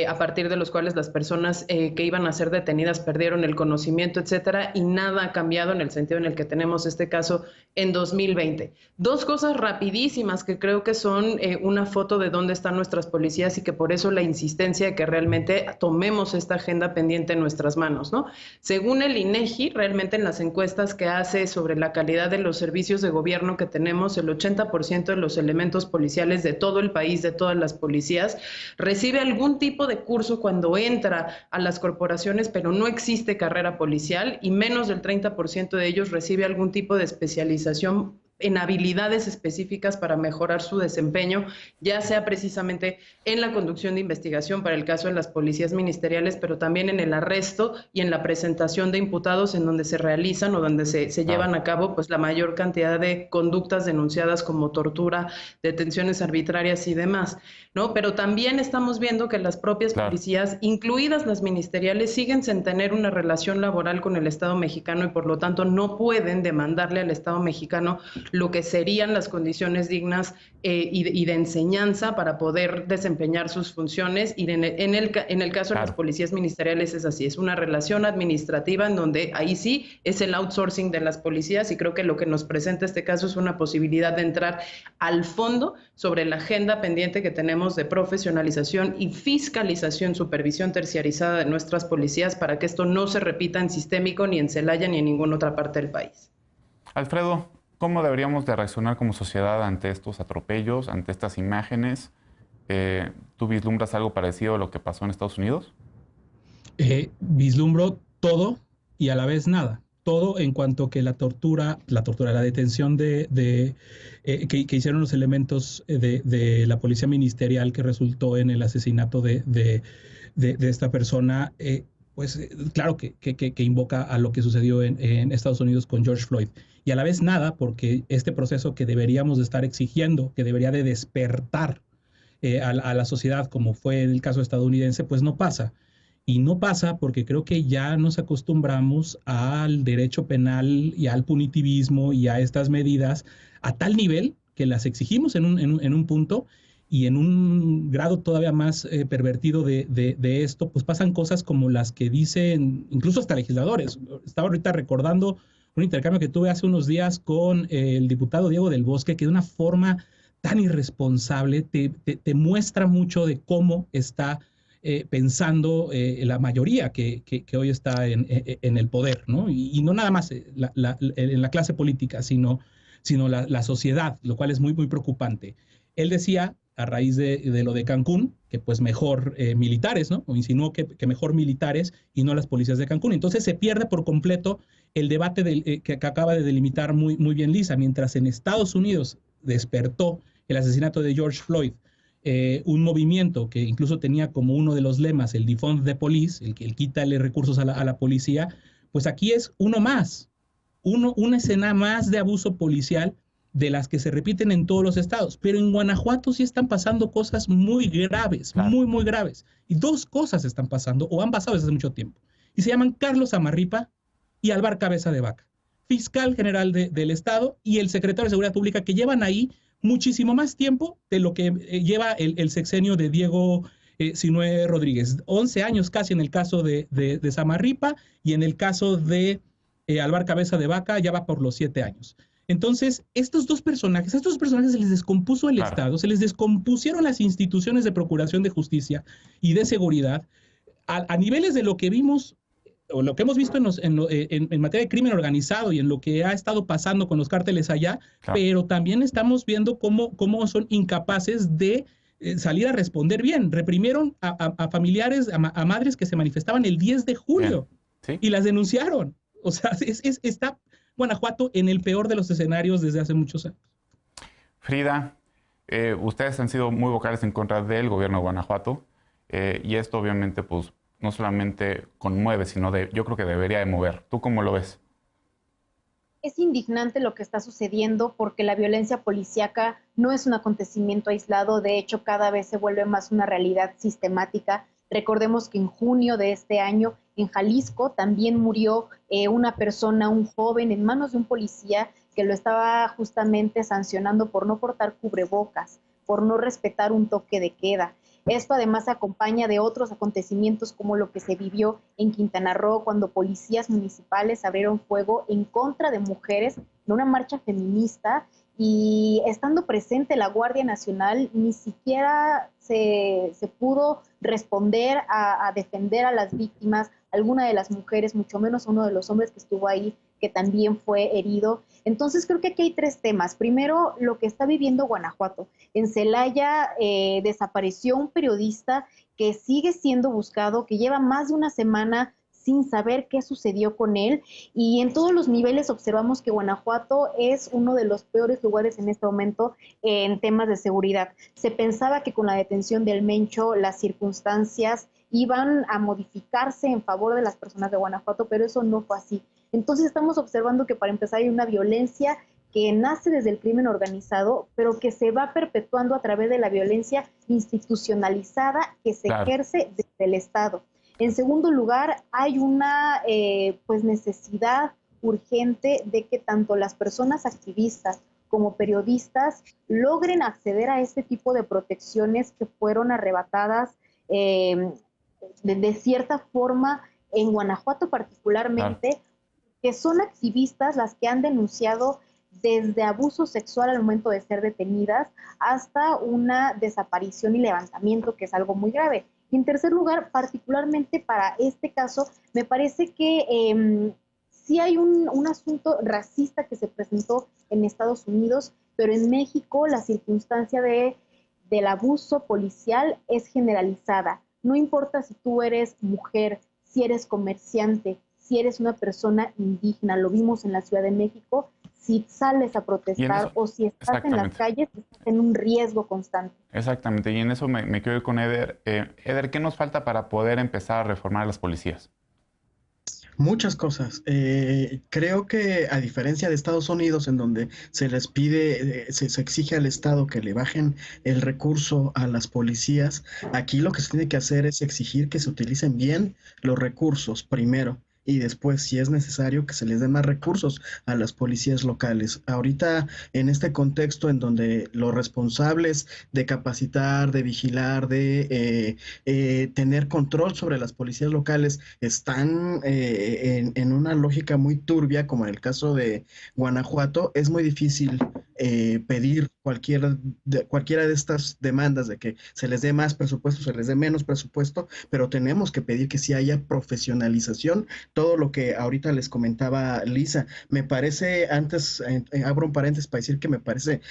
a partir de los cuales las personas que iban a ser detenidas perdieron el conocimiento, etcétera, y nada ha cambiado en el sentido en el que tenemos este caso en 2020. Dos cosas rapidísimas que creo que son una foto de dónde están nuestras policías y que por eso la insistencia de que realmente tomemos esta agenda pendiente en nuestras manos, ¿no? Según el INEGI, realmente en las encuestas que hace sobre la calidad de los servicios de gobierno que tenemos, el 80% de los elementos policiales de todo el país, de todas las policías, recibe algún tipo de curso cuando entra a las corporaciones, pero no existe carrera policial, y menos del 30% de ellos recibe algún tipo de especialización en habilidades específicas para mejorar su desempeño, ya sea precisamente en la conducción de investigación para el caso de las policías ministeriales, pero también en el arresto y en la presentación de imputados, en donde se realizan o donde se llevan a cabo pues la mayor cantidad de conductas denunciadas como tortura, detenciones arbitrarias y demás, ¿no? Pero también estamos viendo que las propias policías, incluidas las ministeriales, siguen sin tener una relación laboral con el Estado mexicano y por lo tanto no pueden demandarle al Estado mexicano lo que serían las condiciones dignas y de enseñanza para poder desempeñar sus funciones. Y en el caso de las policías ministeriales es así, es una relación administrativa en donde ahí sí es el outsourcing de las policías, y creo que lo que nos presenta este caso es una posibilidad de entrar al fondo sobre la agenda pendiente que tenemos de profesionalización y fiscalización, supervisión terciarizada de nuestras policías para que esto no se repita en Sistémico, ni en Celaya, ni en ninguna otra parte del país. Alfredo, ¿cómo deberíamos de reaccionar como sociedad ante estos atropellos, ante estas imágenes? ¿Tú vislumbras algo parecido a lo que pasó en Estados Unidos? Vislumbro todo y a la vez nada. Todo en cuanto que la detención que hicieron los elementos de la policía ministerial que resultó en el asesinato de esta persona, pues claro que invoca a lo que sucedió en Estados Unidos con George Floyd. Y a la vez nada, porque este proceso que deberíamos de estar exigiendo, que debería de despertar a la sociedad, como fue en el caso estadounidense, pues no pasa. Y no pasa porque creo que ya nos acostumbramos al derecho penal y al punitivismo y a estas medidas a tal nivel que las exigimos en un punto y en un grado todavía más pervertido de esto, pues pasan cosas como las que dicen incluso hasta legisladores. Estaba ahorita recordando un intercambio que tuve hace unos días con el diputado Diego del Bosque, que de una forma tan irresponsable te muestra mucho de cómo está pensando la mayoría que hoy está en el poder, ¿no? Y no nada más en la clase política, sino la sociedad, lo cual es muy, muy preocupante. Él decía, a raíz de lo de Cancún, que pues mejor militares, ¿no? O insinuó que mejor militares y no las policías de Cancún. Entonces se pierde por completo el debate que acaba de delimitar muy, muy bien Lisa. Mientras en Estados Unidos despertó el asesinato de George Floyd, un movimiento que incluso tenía como uno de los lemas el defund the police, el que quítale recursos a la policía, pues aquí es uno más, una escena más de abuso policial de las que se repiten en todos los estados. Pero en Guanajuato sí están pasando cosas muy graves, claro, muy, muy graves. Y dos cosas están pasando, o han pasado desde hace mucho tiempo. Y se llaman Carlos Amarripa y Álvaro Cabeza de Vaca, fiscal general del estado y el secretario de Seguridad Pública, que llevan ahí muchísimo más tiempo de lo que lleva el sexenio de Diego Sinué Rodríguez. 11 años casi en el caso de Samarripa, y en el caso de Álvaro Cabeza de Vaca ya va por los 7 años. Entonces, estos dos personajes se les descompuso el claro, Estado, se les descompusieron las instituciones de procuración de justicia y de seguridad a niveles de lo que vimos o lo que hemos visto en materia de crimen organizado y en lo que ha estado pasando con los cárteles allá, claro, pero también estamos viendo cómo son incapaces de salir a responder bien. Reprimieron a familiares, a madres que se manifestaban el 10 de julio ¿sí? Y las denunciaron. O sea, está Guanajuato en el peor de los escenarios desde hace muchos años. Frida, ustedes han sido muy vocales en contra del gobierno de Guanajuato y esto obviamente pues no solamente conmueve, sino yo creo que debería de mover. ¿Tú cómo lo ves? Es indignante lo que está sucediendo porque la violencia policíaca no es un acontecimiento aislado, de hecho cada vez se vuelve más una realidad sistemática. Recordemos que en junio de este año en Jalisco también murió una persona, un joven, en manos de un policía que lo estaba justamente sancionando por no portar cubrebocas, por no respetar un toque de queda. Esto además se acompaña de otros acontecimientos como lo que se vivió en Quintana Roo cuando policías municipales abrieron fuego en contra de mujeres en una marcha feminista y estando presente la Guardia Nacional ni siquiera se pudo responder a defender a las víctimas, alguna de las mujeres, mucho menos uno de los hombres que estuvo ahí que también fue herido. Entonces creo que aquí hay 3 temas. Primero, lo que está viviendo Guanajuato. En Celaya desapareció un periodista que sigue siendo buscado, que lleva más de una semana sin saber qué sucedió con él, y en todos los niveles observamos que Guanajuato es uno de los peores lugares en este momento en temas de seguridad. Se pensaba que con la detención del Mencho las circunstancias iban a modificarse en favor de las personas de Guanajuato, pero eso no fue así. Entonces estamos observando que para empezar hay una violencia que nace desde el crimen organizado, pero que se va perpetuando a través de la violencia institucionalizada que se ejerce desde el Estado. En segundo lugar, hay una necesidad urgente de que tanto las personas activistas como periodistas logren acceder a este tipo de protecciones que fueron arrebatadas de cierta forma en Guanajuato particularmente, que son activistas las que han denunciado desde abuso sexual al momento de ser detenidas hasta una desaparición y levantamiento, que es algo muy grave. Y en tercer lugar, particularmente para este caso, me parece que sí hay un asunto racista que se presentó en Estados Unidos, pero en México la circunstancia del abuso policial es generalizada. No importa si tú eres mujer, si eres comerciante, si eres una persona indígena, lo vimos en la Ciudad de México, si sales a protestar o si estás en las calles, estás en un riesgo constante. Exactamente, y en eso me quiero ir con Eder. Eder, ¿qué nos falta para poder empezar a reformar a las policías? Muchas cosas. Creo que a diferencia de Estados Unidos, en donde se les pide, se exige al Estado que le bajen el recurso a las policías, aquí lo que se tiene que hacer es exigir que se utilicen bien los recursos primero. y después, si es necesario, que se les dé más recursos a las policías locales. Ahorita, en este contexto en donde los responsables de capacitar, de vigilar, de tener control sobre las policías locales están en una lógica muy turbia, como en el caso de Guanajuato, es muy difícil pedir cualquiera de estas demandas de que se les dé más presupuesto, se les dé menos presupuesto, pero tenemos que pedir que sí haya profesionalización. Todo lo que ahorita les comentaba Lisa, me parece, antes abro un paréntesis para decir que me parece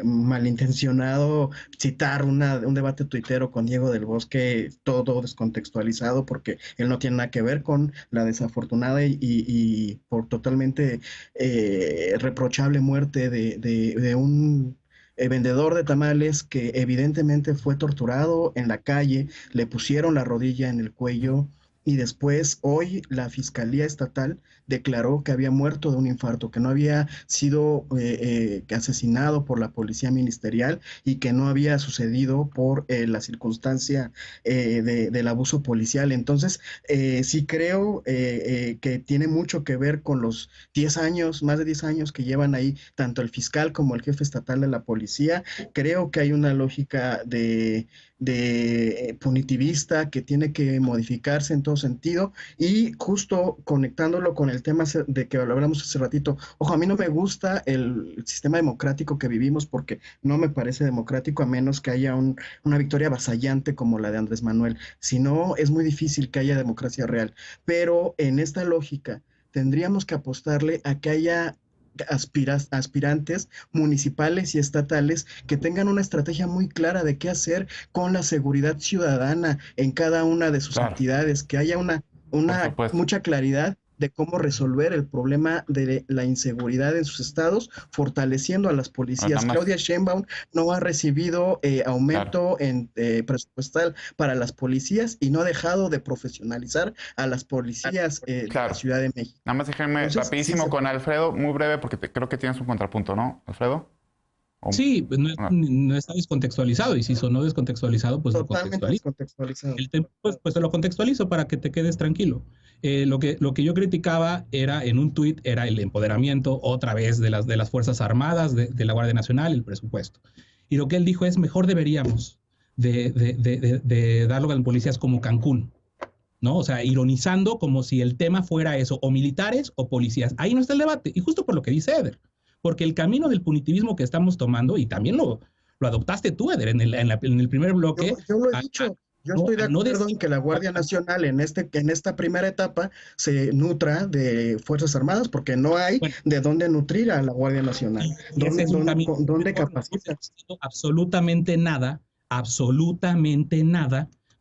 malintencionado citar un debate tuitero con Diego del Bosque, todo descontextualizado, porque él no tiene nada que ver con la desafortunada y por totalmente reprochable muerte de un vendedor de tamales que evidentemente fue torturado en la calle, le pusieron la rodilla en el cuello y después hoy la Fiscalía Estatal declaró que había muerto de un infarto, que no había sido asesinado por la policía ministerial y que no había sucedido por la circunstancia del abuso policial. Entonces, sí creo que tiene mucho que ver con los 10 años, más de 10 años que llevan ahí tanto el fiscal como el jefe estatal de la policía. Creo que hay una lógica de punitivista que tiene que modificarse en todo sentido, y justo conectándolo con el tema de que hablamos hace ratito, ojo, a mí no me gusta el sistema democrático que vivimos porque no me parece democrático a menos que haya una victoria avasallante como la de Andrés Manuel, si no es muy difícil que haya democracia real, pero en esta lógica tendríamos que apostarle a que haya aspirantes municipales y estatales que tengan una estrategia muy clara de qué hacer con la seguridad ciudadana en cada una de sus entidades, que haya mucha claridad de cómo resolver el problema de la inseguridad en sus estados, fortaleciendo a las policías. Claudia Sheinbaum no ha recibido aumento en presupuestal para las policías y no ha dejado de profesionalizar a las policías de la Ciudad de México. Nada más déjenme rapidísimo con Alfredo, muy breve, porque creo que tienes un contrapunto, ¿no, Alfredo? Sí, no está descontextualizado, y si sonó descontextualizado, pues totalmente lo descontextualizado. El tema, pues te lo contextualizo para que te quedes tranquilo. Lo que yo criticaba era, en un tuit, era el empoderamiento otra vez de las Fuerzas Armadas, de la Guardia Nacional, el presupuesto. Y lo que él dijo es, mejor deberíamos de darlo a las policías como Cancún, ¿no? O sea, ironizando como si el tema fuera eso, o militares o policías. Ahí no está el debate, y justo por lo que dice Eder. Porque el camino del punitivismo que estamos tomando, y también lo adoptaste tú, Eder, en el primer bloque. Yo lo he dicho. Yo estoy de acuerdo en que la Guardia Nacional en esta primera etapa se nutra de Fuerzas Armadas, porque no hay de dónde nutrir a la Guardia Nacional. ¿Dónde capacitar? Absolutamente nada,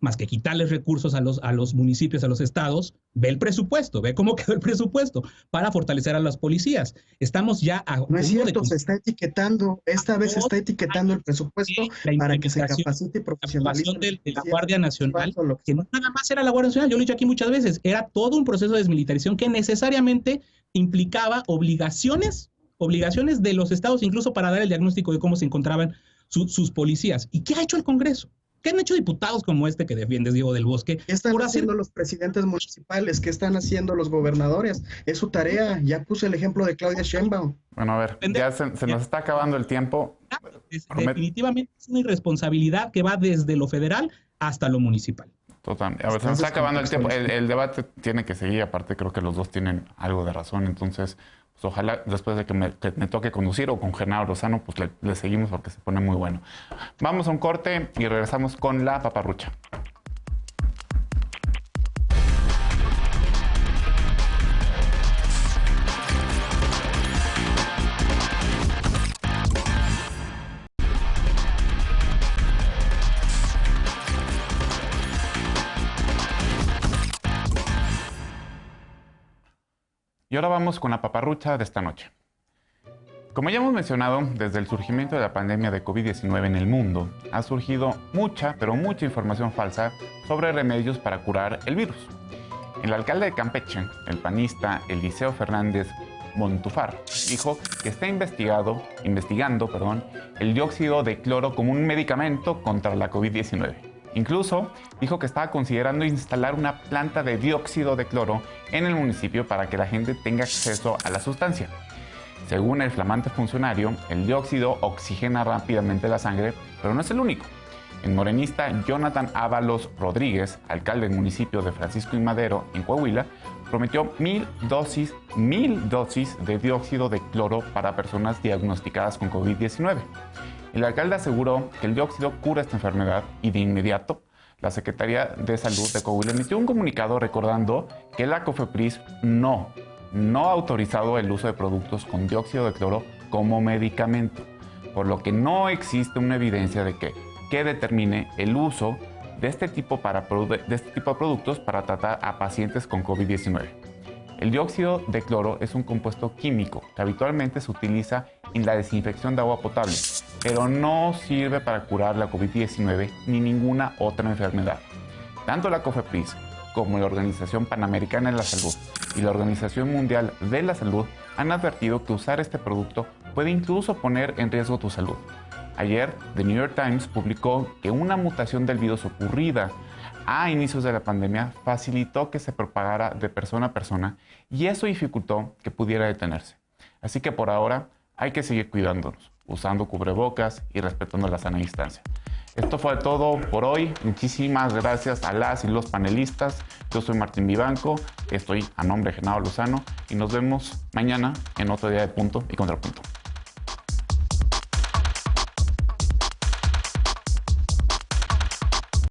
más que quitarles recursos a los municipios, a los estados. Ve el presupuesto, ve cómo quedó el presupuesto para fortalecer a las policías. Estamos ya a... No es cierto, se está etiquetando, esta vez se está etiquetando el presupuesto para que se capacite y profesionalice de la Guardia Nacional, que no nada más era la Guardia Nacional, yo lo he dicho aquí muchas veces, era todo un proceso de desmilitarización que necesariamente implicaba obligaciones de los estados, incluso para dar el diagnóstico de cómo se encontraban sus policías. ¿Y qué ha hecho el Congreso? ¿Qué han hecho diputados como este que defiendes, Diego del Bosque? ¿Qué están haciendo los presidentes municipales? ¿Qué están haciendo los gobernadores? Es su tarea. Ya puse el ejemplo de Claudia Sheinbaum. Bueno, a ver, ya se nos está acabando el tiempo. Definitivamente es una irresponsabilidad que va desde lo federal hasta lo municipal. Total. A ver, se nos está acabando el tiempo. El debate tiene que seguir. Aparte, creo que los dos tienen algo de razón. Entonces, pues ojalá después de que me toque conducir o con Genaro Lozano, pues le seguimos porque se pone muy bueno. Vamos a un corte y regresamos con la paparrucha. Y ahora vamos con la paparrucha de esta noche. Como ya hemos mencionado, desde el surgimiento de la pandemia de COVID-19 en el mundo, ha surgido mucha, pero mucha información falsa sobre remedios para curar el virus. El alcalde de Campeche, el panista Eliseo Fernández Montúfar, dijo que está investigando el dióxido de cloro como un medicamento contra la COVID-19. Incluso dijo que estaba considerando instalar una planta de dióxido de cloro en el municipio para que la gente tenga acceso a la sustancia. Según el flamante funcionario, el dióxido oxigena rápidamente la sangre, pero no es el único. El morenista Jonathan Ábalos Rodríguez, alcalde del municipio de Francisco y Madero, en Coahuila, prometió 1,000 dosis de dióxido de cloro para personas diagnosticadas con COVID-19. El alcalde aseguró que el dióxido cura esta enfermedad y de inmediato la Secretaría de Salud de Coahuila emitió un comunicado recordando que la COFEPRIS no ha autorizado el uso de productos con dióxido de cloro como medicamento, por lo que no existe una evidencia de que determine el uso de este tipo de productos para tratar a pacientes con COVID-19. El dióxido de cloro es un compuesto químico que habitualmente se utiliza en la desinfección de agua potable, pero no sirve para curar la COVID-19 ni ninguna otra enfermedad. Tanto la COFEPRIS como la Organización Panamericana de la Salud y la Organización Mundial de la Salud han advertido que usar este producto puede incluso poner en riesgo tu salud. Ayer, The New York Times publicó que una mutación del virus ocurrida a inicios de la pandemia facilitó que se propagara de persona a persona y eso dificultó que pudiera detenerse. Así que por ahora hay que seguir cuidándonos, usando cubrebocas y respetando la sana distancia. Esto fue todo por hoy. Muchísimas gracias a las y los panelistas. Yo soy Martín Vivanco, estoy a nombre de Genaro Lozano y nos vemos mañana en otro día de Punto y Contrapunto.